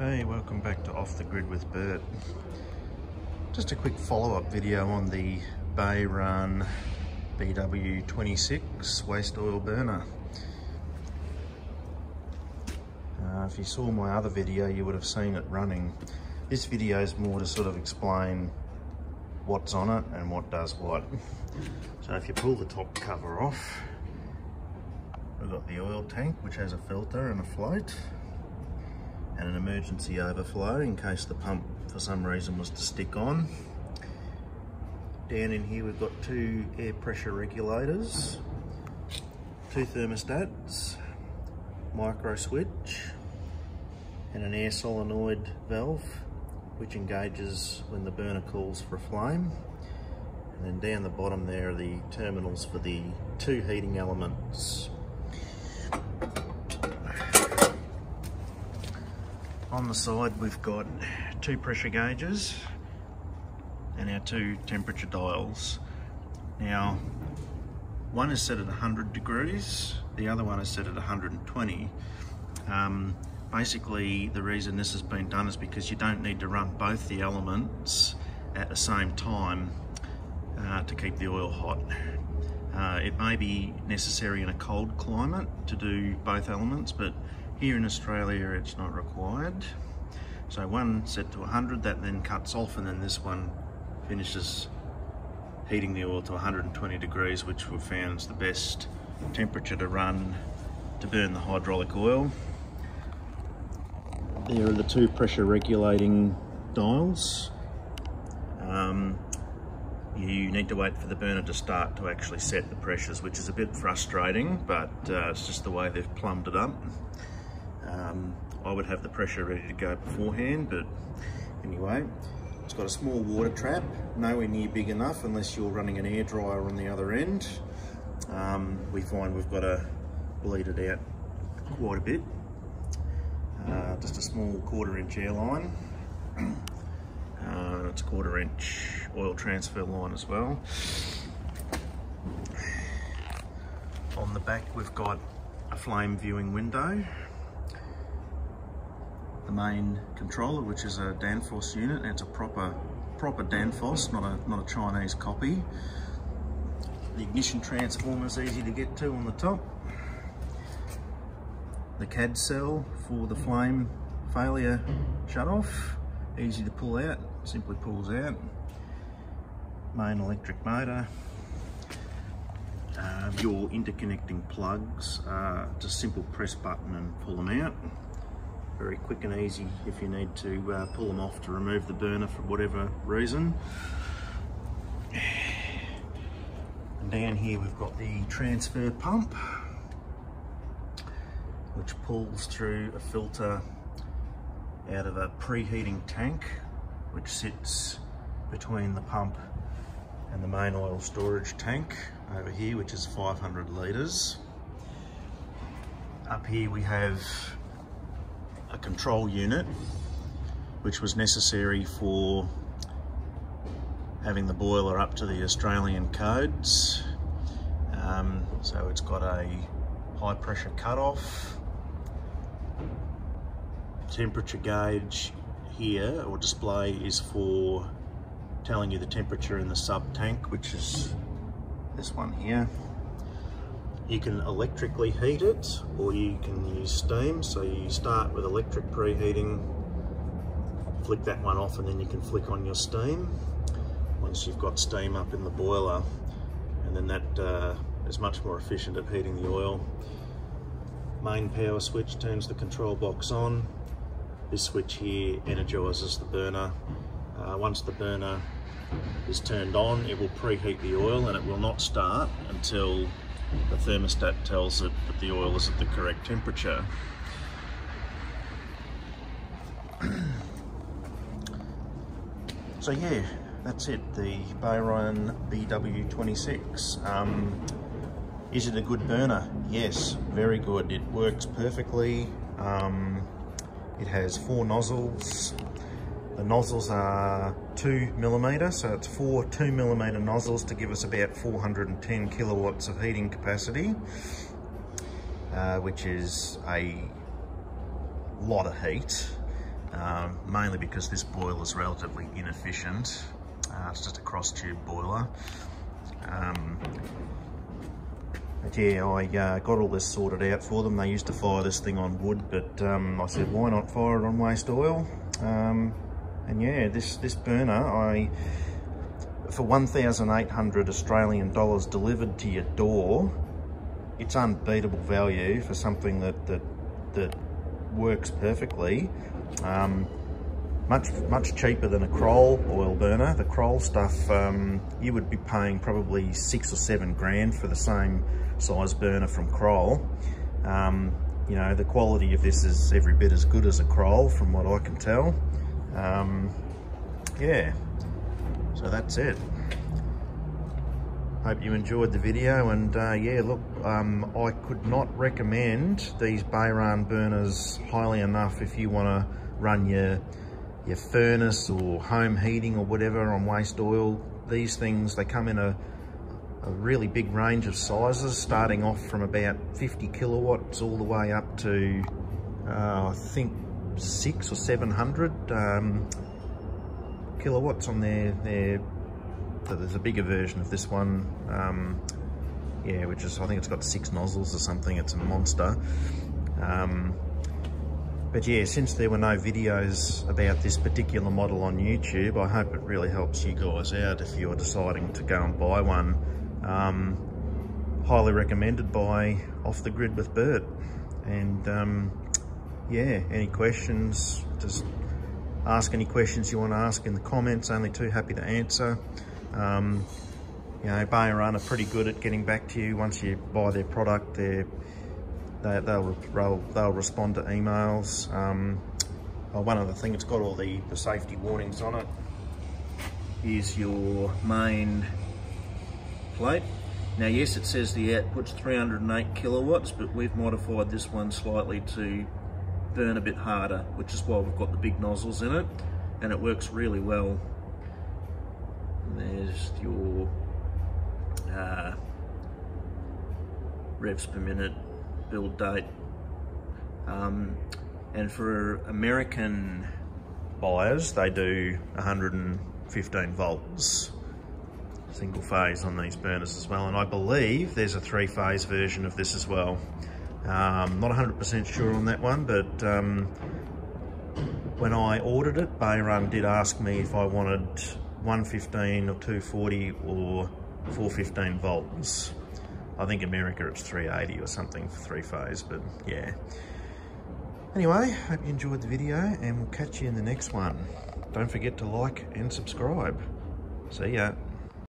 Hey, welcome back to Off the Grid with Bert. Just a quick follow-up video on the Bairan BW26 waste oil burner. If you saw my other video, you would have seen it running. This video is more to sort of explain what's on it and what does what. So if you pull the top cover off, we've got the oil tank, which has a filter and a float, and an emergency overflow in case the pump for some reason was to stick on. Down in here we've got two air pressure regulators, two thermostats, micro switch, and an air solenoid valve which engages when the burner calls for a flame. And then down the bottom there are the terminals for the two heating elements. On the side we've got two pressure gauges and our two temperature dials. Now, one is set at 100 degrees, the other one is set at 120. Basically the reason this has been done is because you don't need to run both the elements at the same time to keep the oil hot. It may be necessary in a cold climate to do both elements, but here in Australia it's not required. So one set to 100, that then cuts off, and then this one finishes heating the oil to 120 degrees, which we've found is the best temperature to run to burn the hydraulic oil. There are the two pressure regulating dials. You need to wait for the burner to start to actually set the pressures, which is a bit frustrating, but it's just the way they've plumbed it up. I would have the pressure ready to go beforehand, but anyway, it's got a small water trap, nowhere near big enough unless you're running an air dryer on the other end. We find we've got to bleed it out quite a bit. Just a small 1/4 inch air line. It's a 1/4 inch oil transfer line as well. On the back we've got a flame viewing window, the main controller, which is a Danfoss unit, and it's a proper Danfoss, not a Chinese copy. The ignition transformer is easy to get to on the top. The CAD cell for the flame failure shut-off, easy to pull out, simply pulls out. Main electric motor. Your interconnecting plugs, just simple press button and pull them out. Very quick and easy if you need to pull them off to remove the burner for whatever reason. And down here we've got the transfer pump, which pulls through a filter out of a preheating tank, which sits between the pump and the main oil storage tank over here, which is 500 litres. Up here we have a control unit, which was necessary for having the boiler up to the Australian codes. So it's got a high pressure cutoff, temperature gauge here or display is for telling you the temperature in the sub tank, which is this one here. You can electrically heat it or you can use steam. So you start with electric preheating, flick that one off, and then you can flick on your steam once you've got steam up in the boiler, and then that is much more efficient at heating the oil. Main power switch turns the control box on. This switch here energises the burner. Once the burner is turned on, it will preheat the oil, and it will not start until the thermostat tells it that the oil is at the correct temperature. So yeah, that's it, the Bairan BW26. Is it a good burner? Yes, very good. It works perfectly. It has 4 nozzles. The nozzles are 2mm, so it's 4 2mm nozzles to give us about 410 kilowatts of heating capacity, which is a lot of heat. mainly because this boiler is relatively inefficient. It's just a cross tube boiler. But yeah, I got all this sorted out for them. They used to fire this thing on wood, but I said, why not fire it on waste oil? And yeah, this burner, for 1,800 Australian dollars delivered to your door, it's unbeatable value for something that works perfectly. Much cheaper than a Kroll oil burner. The Kroll stuff, you would be paying probably 6 or 7 grand for the same size burner from Kroll. You know, the quality of this is every bit as good as a Kroll from what I can tell. Yeah, so that's it. Hope you enjoyed the video, and yeah, look, I could not recommend these Bairan burners highly enough if you want to run your furnace or home heating or whatever on waste oil. These things, they come in a really big range of sizes, starting off from about 50 kilowatts all the way up to I think 600 or 700 kilowatts on their so there's a bigger version of this one, yeah, which is, I think it's got 6 nozzles or something. It's a monster. But yeah, since there were no videos about this particular model on YouTube, I hope it really helps you guys out if you're deciding to go and buy one. Highly recommended by Off the Grid with Bert. And yeah, any questions, just ask any questions you want to ask in the comments. Only too happy to answer. You know, Bairan are pretty good at getting back to you once you buy their product. They'll respond to emails. One other thing, it's got all the safety warnings on it. Here's your main plate. Now yes, it says the output's 308 kilowatts, but we've modified this one slightly to burn a bit harder, which is why we've got the big nozzles in it, and it works really well. And there's your revs per minute, build date, and for American buyers, they do 115 volts single phase on these burners as well, and I believe there's a 3-phase version of this as well. Not 100% sure on that one, but when I ordered it, Bairan did ask me if I wanted 115 or 240 or 415 volts. I think America it's 380 or something for 3-phase, but yeah. Anyway, hope you enjoyed the video, and we'll catch you in the next one. Don't forget to like and subscribe. See ya.